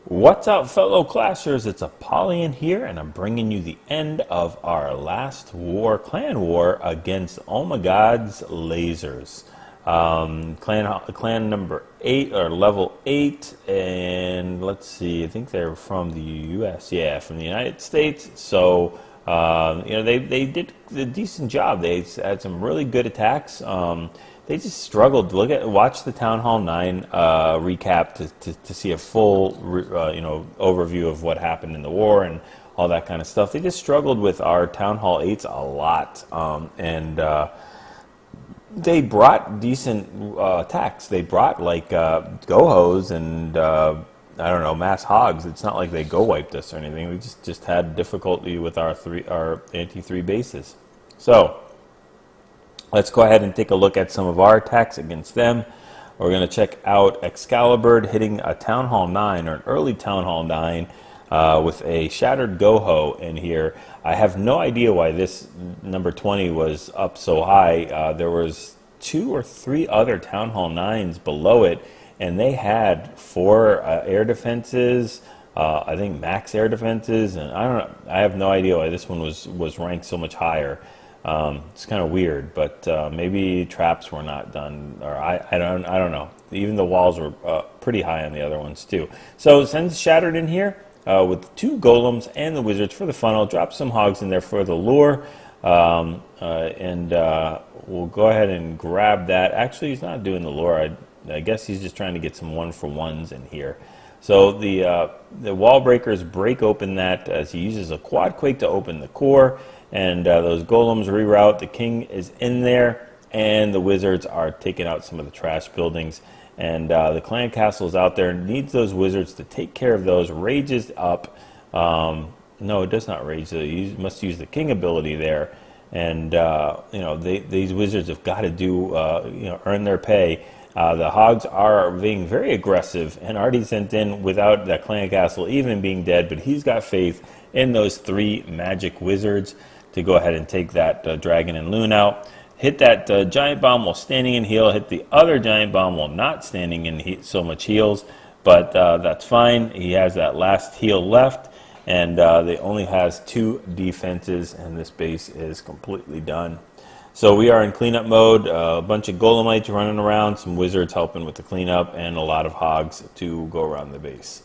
What's up, fellow clashers? It's Apollyon here, and I'm bringing you the end of our last war, clan war, against omigodz lasers. Clan number 8, or level 8, and let's see, I think they're from the U.S., yeah, from the United States, so, they did a decent job. They had some really good attacks. They just struggled. Watch the Town Hall 9 recap to see a full overview of what happened in the war and all that kind of stuff. They just struggled with our Town Hall 8s a lot, they brought decent attacks. They brought like GoHos and I don't know, mass hogs. It's not like they go wiped us or anything. We just had difficulty with our anti-3 bases. So let's go ahead and take a look at some of our attacks against them. We're going to check out Excalibur hitting a Town Hall 9, or an early Town Hall 9, with a shattered GoHo in here. I have no idea why this number 20 was up so high. There was 2 or 3 other Town Hall 9s below it, and they had 4 air defenses, I think max air defenses, and I don't know. I have no idea why this one was ranked so much higher. It's kind of weird, but maybe traps were not done, or I don't know. Even the walls were pretty high on the other ones too. So Sen's shattered in here with 2 golems and the wizards for the funnel. Drop some hogs in there for the lure, and we'll go ahead and grab that. Actually, he's not doing the lure. I guess he's just trying to get some 1-for-1s in here. So the wall breakers break open that as he uses a quad quake to open the core. And those golems reroute. The king is in there, and the wizards are taking out some of the trash buildings. And the clan castle is out there, needs those wizards to take care of those. Rage is up. No, it does not rage. You must use the king ability there. And these wizards have got to do earn their pay. The hogs are being very aggressive and already sent in without that clan castle even being dead. But he's got faith in those 3 magic wizards to go ahead and take that dragon and loon out. Hit that giant bomb while standing in heal. Hit the other giant bomb while not standing in so much heals. But that's fine. He has that last heal left. And they only has 2 defenses. And this base is completely done. So we are in cleanup mode. A bunch of golemites running around. Some wizards helping with the cleanup. And a lot of hogs to go around the base.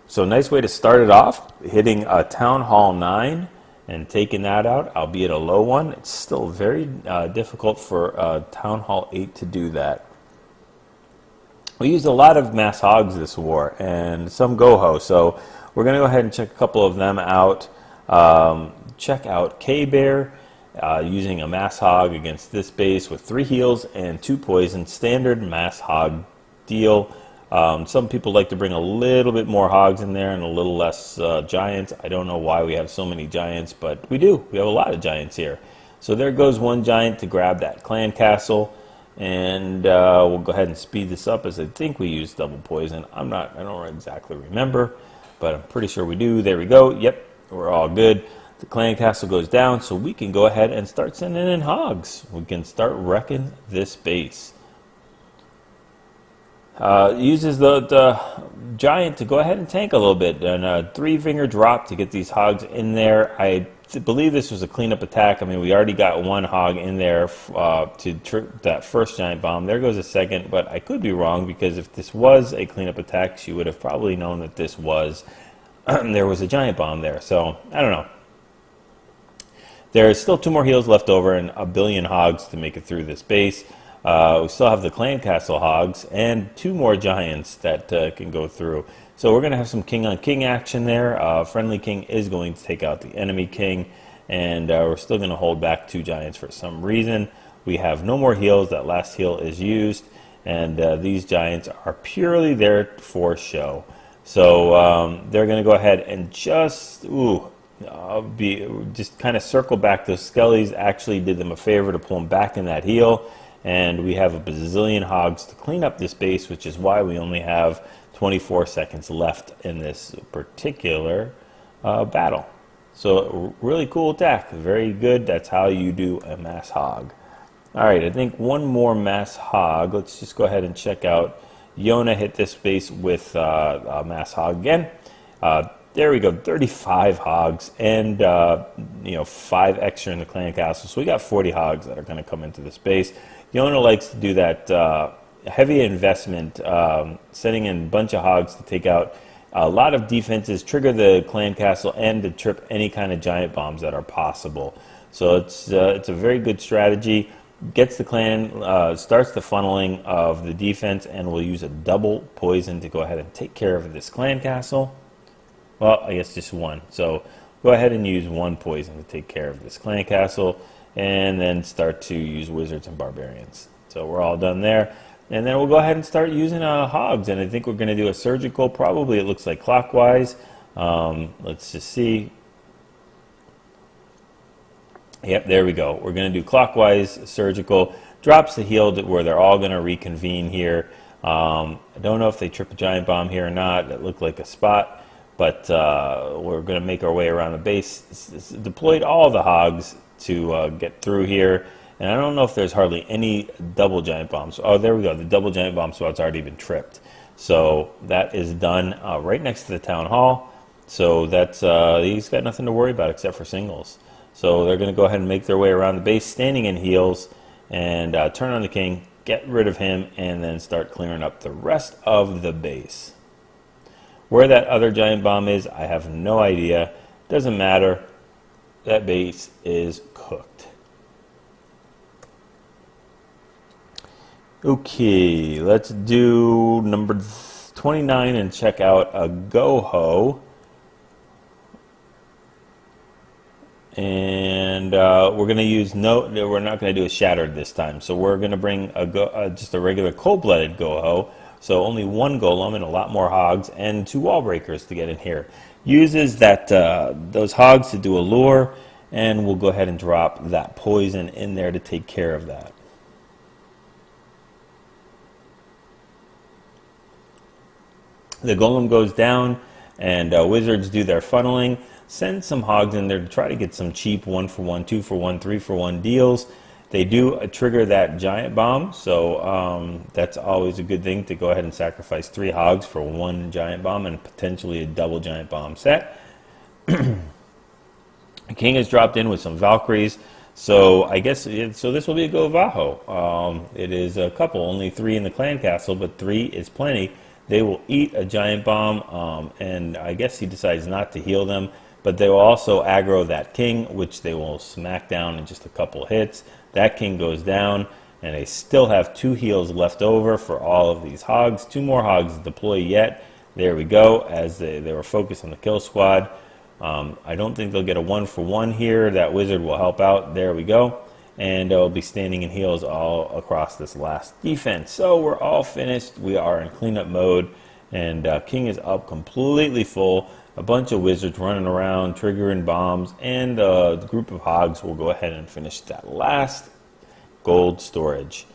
So nice way to start it off, hitting a Town Hall 9 and taking that out, albeit a low one. It's still very difficult for Town Hall 8 to do that. We used a lot of mass hogs this war and some GoHo, so we're going to go ahead and check a couple of them out. Check out K-Bear using a mass hog against this base with 3 heals and 2 poison. Standard mass hog deal. Some people like to bring a little bit more hogs in there and a little less giants. I don't know why we have so many giants, but we do. We have a lot of giants here. So there goes 1 giant to grab that clan castle. And we'll go ahead and speed this up, as I think we used double poison. I don't exactly remember, but I'm pretty sure we do. There we go. Yep, we're all good. The clan castle goes down, so we can go ahead and start sending in hogs. We can start wrecking this base. Uses the giant to go ahead and tank a little bit, and a 3-finger drop to get these hogs in there. I believe this was a cleanup attack. I mean, we already got 1 hog in there to trip that first giant bomb. There goes a second, but I could be wrong, because if this was a cleanup attack, she would have probably known that this was there was a giant bomb there. So I don't know. There's still 2 more heals left over and a billion hogs to make it through this base. We still have the clan castle hogs and 2 more giants that can go through. So we're going to have some king on king action there. Friendly king is going to take out the enemy king, and we're still going to hold back 2 giants for some reason. We have no more heals. That last heal is used, and these giants are purely there for show. So they're going to go ahead and just kind of circle back. Those skellies actually did them a favor to pull them back in that heal. And we have a bazillion hogs to clean up this base, which is why we only have 24 seconds left in this particular battle. So really cool attack, very good. That's how you do a mass hog. All right, I think 1 more mass hog. Let's just go ahead and check out Yona hit this base with Mass Hog again. There we go, 35 hogs and 5 extra in the clan castle. So we got 40 hogs that are going to come into this base. Yona likes to do that heavy investment, sending in a bunch of hogs to take out a lot of defenses, trigger the clan castle, and to trip any kind of giant bombs that are possible. So it's a very good strategy. Gets the clan, starts the funneling of the defense, and will use a double poison to go ahead and take care of this clan castle. Well, I guess just one. So go ahead and use one poison to take care of this clan castle, and then start to use wizards and barbarians. So we're all done there. And then we'll go ahead and start using hogs, and I think we're going to do a surgical, probably it looks like clockwise. Let's just see. Yep, there we go. We're going to do clockwise surgical. Drops the heal where they're all going to reconvene here. I don't know if they trip a giant bomb here or not. That looked like a spot. But we're going to make our way around the base. Deployed all the hogs to get through here. And I don't know if there's hardly any double giant bombs. Oh, there we go. The double giant bomb spot's already been tripped. So that is done right next to the town hall. So that's he's got nothing to worry about except for singles. So they're going to go ahead and make their way around the base, standing in heals, and turn on the king, get rid of him, and then start clearing up the rest of the base. Where that other giant bomb is, I have no idea. Doesn't matter. That base is cooked. Okay, let's do number 29 and check out a GoHo. And we're going to use we're not going to do a shattered this time. So we're going to bring just a regular cold-blooded GoHo. So only one golem and a lot more hogs and 2 wall breakers to get in here. Uses that those hogs to do a lure, and we'll go ahead and drop that poison in there to take care of that. The golem goes down, and wizards do their funneling. Send some hogs in there to try to get some cheap 1-for-1, 2-for-1, 3-for-1 deals. They do trigger that giant bomb, so that's always a good thing to go ahead and sacrifice 3 hogs for 1 giant bomb and potentially a double giant bomb set. The king has dropped in with some Valkyries, so I guess so. This will be a GoVaLo. It is a couple, only 3 in the clan castle, but 3 is plenty. They will eat a giant bomb, and I guess he decides not to heal them. But they will also aggro that king, which they will smack down in just a couple hits. That king goes down, and they still have 2 heals left over for all of these hogs. 2 more hogs to deploy yet. There we go, as they were focused on the kill squad. I don't think they'll get a 1-for-1 here. That wizard will help out. There we go. And they'll be standing in heals all across this last defense. So we're all finished. We are in cleanup mode, and king is up completely full. A bunch of wizards running around, triggering bombs, and the group of hogs will go ahead and finish that last gold storage.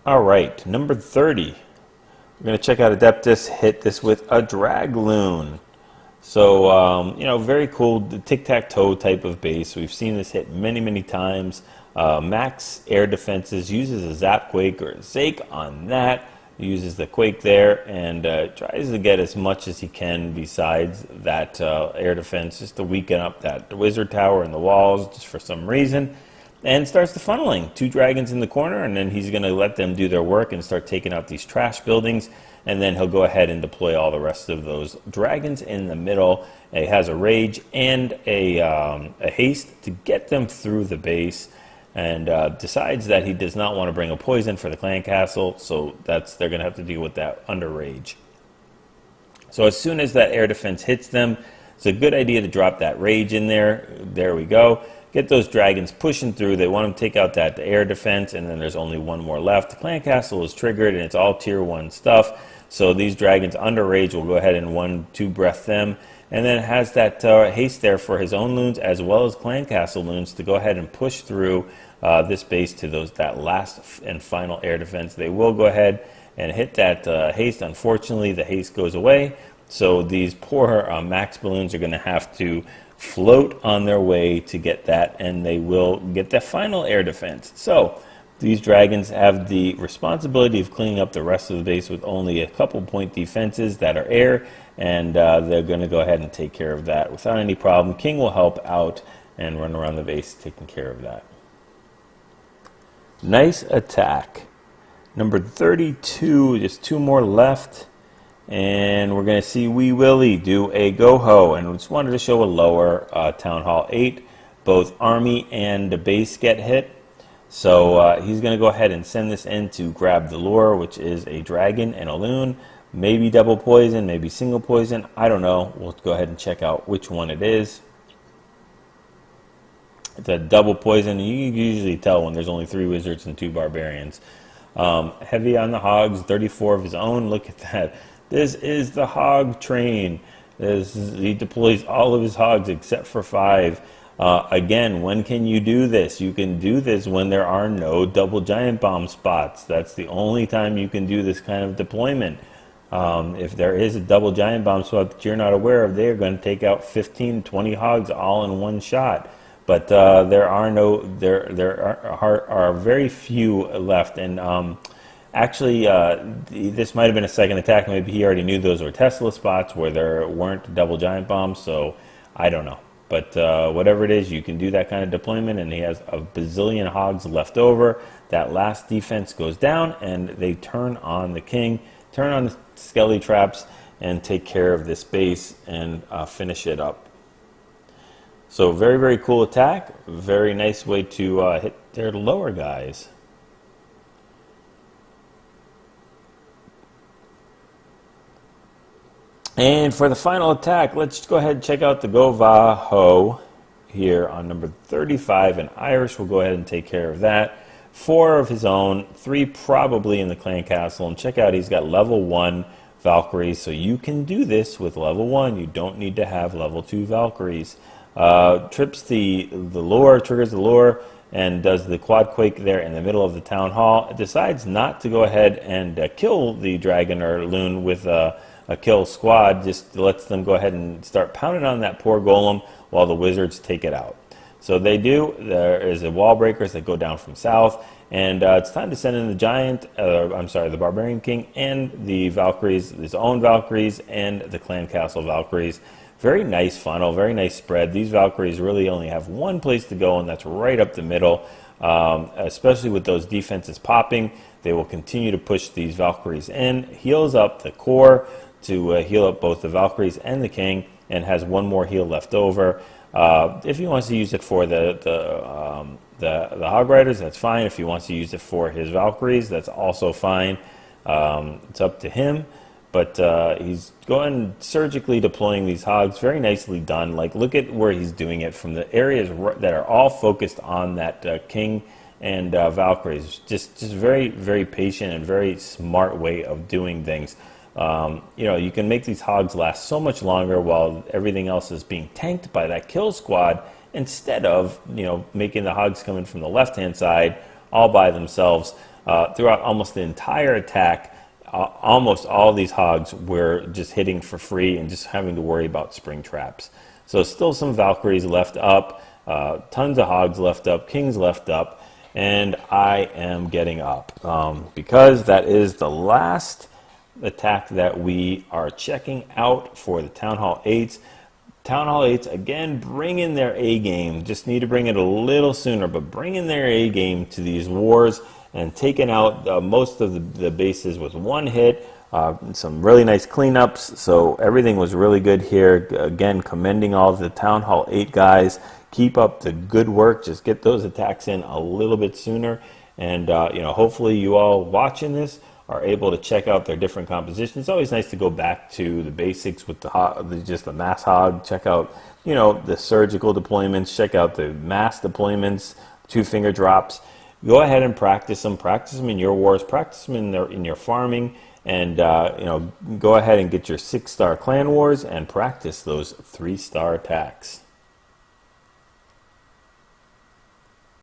All right, number 30. We're going to check out Adeptus, hit this with a Dragloon. So, very cool, the tic-tac-toe type of base. We've seen this hit many, many times. Max air defenses, uses a Zap Quake or a Zake on that. Uses the Quake there and tries to get as much as he can besides that air defense, just to weaken up that wizard tower and the walls just for some reason. And starts the funneling. 2 dragons in the corner, and then he's going to let them do their work and start taking out these trash buildings. And then he'll go ahead and deploy all the rest of those dragons in the middle. He has a rage and a haste to get them through the base. And decides that he does not want to bring a poison for the clan castle, so they're going to have to deal with that under rage. So as soon as that air defense hits them, it's a good idea to drop that rage in there. There we go. Get those dragons pushing through. They want to take out that air defense, and then there's only 1 more left. The clan castle is triggered, and it's all tier 1 stuff. So these dragons under rage will go ahead and 1-2 breath them. And then it has that haste there for his own loons as well as clan castle loons to go ahead and push through this base to that last and final air defense. They will go ahead and hit that haste. Unfortunately, the haste goes away. So these poor max balloons are going to have to float on their way to get that, and they will get the final air defense. So These dragons have the responsibility of cleaning up the rest of the base with only a couple point defenses that are air, and they're going to go ahead and take care of that without any problem. King will help out and run around the base taking care of that. Nice attack. Number 32, just 2 more left. And we're going to see Wee Willie do a GoHo. And just wanted to show a lower Town Hall 8. Both army and the base get hit. So he's going to go ahead and send this in to grab the lure, which is a dragon and a loon. Maybe double poison, maybe single poison. I don't know. We'll go ahead and check out which one it is. It's a double poison. You can usually tell when there's only 3 wizards and 2 barbarians. Heavy on the hogs, 34 of his own. Look at that. This is the hog train. He deploys all of his hogs except for 5. Again, when can you do this? You can do this when there are no double giant bomb spots. That's the only time you can do this kind of deployment. If there is a double giant bomb spot that you're not aware of, they are going to take out 15, 20 hogs all in one shot. But there are very few left, and actually, this might have been a second attack. Maybe he already knew those were Tesla spots where there weren't double giant bombs. So I don't know. But whatever it is, you can do that kind of deployment, and he has a bazillion hogs left over. That last defense goes down, and they turn on the king, turn on the skelly traps, and take care of this base and finish it up. So very, very cool attack. Very nice way to hit their lower guys. And for the final attack, let's go ahead and check out the GoVaLo here on number 35. And Irish will go ahead and take care of that. 4 of his own, 3 probably in the clan castle. And check out, he's got level 1 Valkyries. So you can do this with level 1. You don't need to have level 2 Valkyries. Trips the lure, triggers the lure, and does the quad quake there in the middle of the town hall. It decides not to go ahead and kill the dragon or loon with a kill squad. Just lets them go ahead and start pounding on that poor golem while the wizards take it out. So they do. There is a wall breakers that go down from south, and it's time to send in the giant. The barbarian king and the Valkyries, his own Valkyries, and the clan castle Valkyries. Very nice funnel, very nice spread. These Valkyries really only have one place to go, and that's right up the middle. Especially with those defenses popping, they will continue to push these Valkyries in. Heals up the core to heal up both the Valkyries and the king, and has one more heal left over. If he wants to use it for the Hog Riders, that's fine. If he wants to use it for his Valkyries, that's also fine. It's up to him. But he's going surgically deploying these hogs. Very nicely done. Like, look at where he's doing it from the areas that are all focused on that king and Valkyries. Just very, very patient and very smart way of doing things. You can make these hogs last so much longer while everything else is being tanked by that kill squad, instead of making the hogs coming from the left-hand side all by themselves. Throughout almost the entire attack, almost all these hogs were just hitting for free and just having to worry about spring traps. So still some Valkyries left up, tons of hogs left up, kings left up, and I am getting up because that is the last attack that we are checking out for the Town Hall 8s. Town Hall 8s, again, bring in their A game. Just need to bring it a little sooner, but bring in their A game to these wars and taking out most of the bases with one hit. Some really nice cleanups, so everything was really good here. Again, commending all of the Town Hall 8 guys. Keep up the good work. Just get those attacks in a little bit sooner. And, hopefully you all watching this are able to check out their different compositions. It's always nice to go back to the basics with just the mass hog. Check out, the surgical deployments. Check out the mass deployments, 2-finger drops. Go ahead and practice them. Practice them in your wars. Practice them in your farming. And, go ahead and get your 6-star clan wars and practice those 3-star attacks.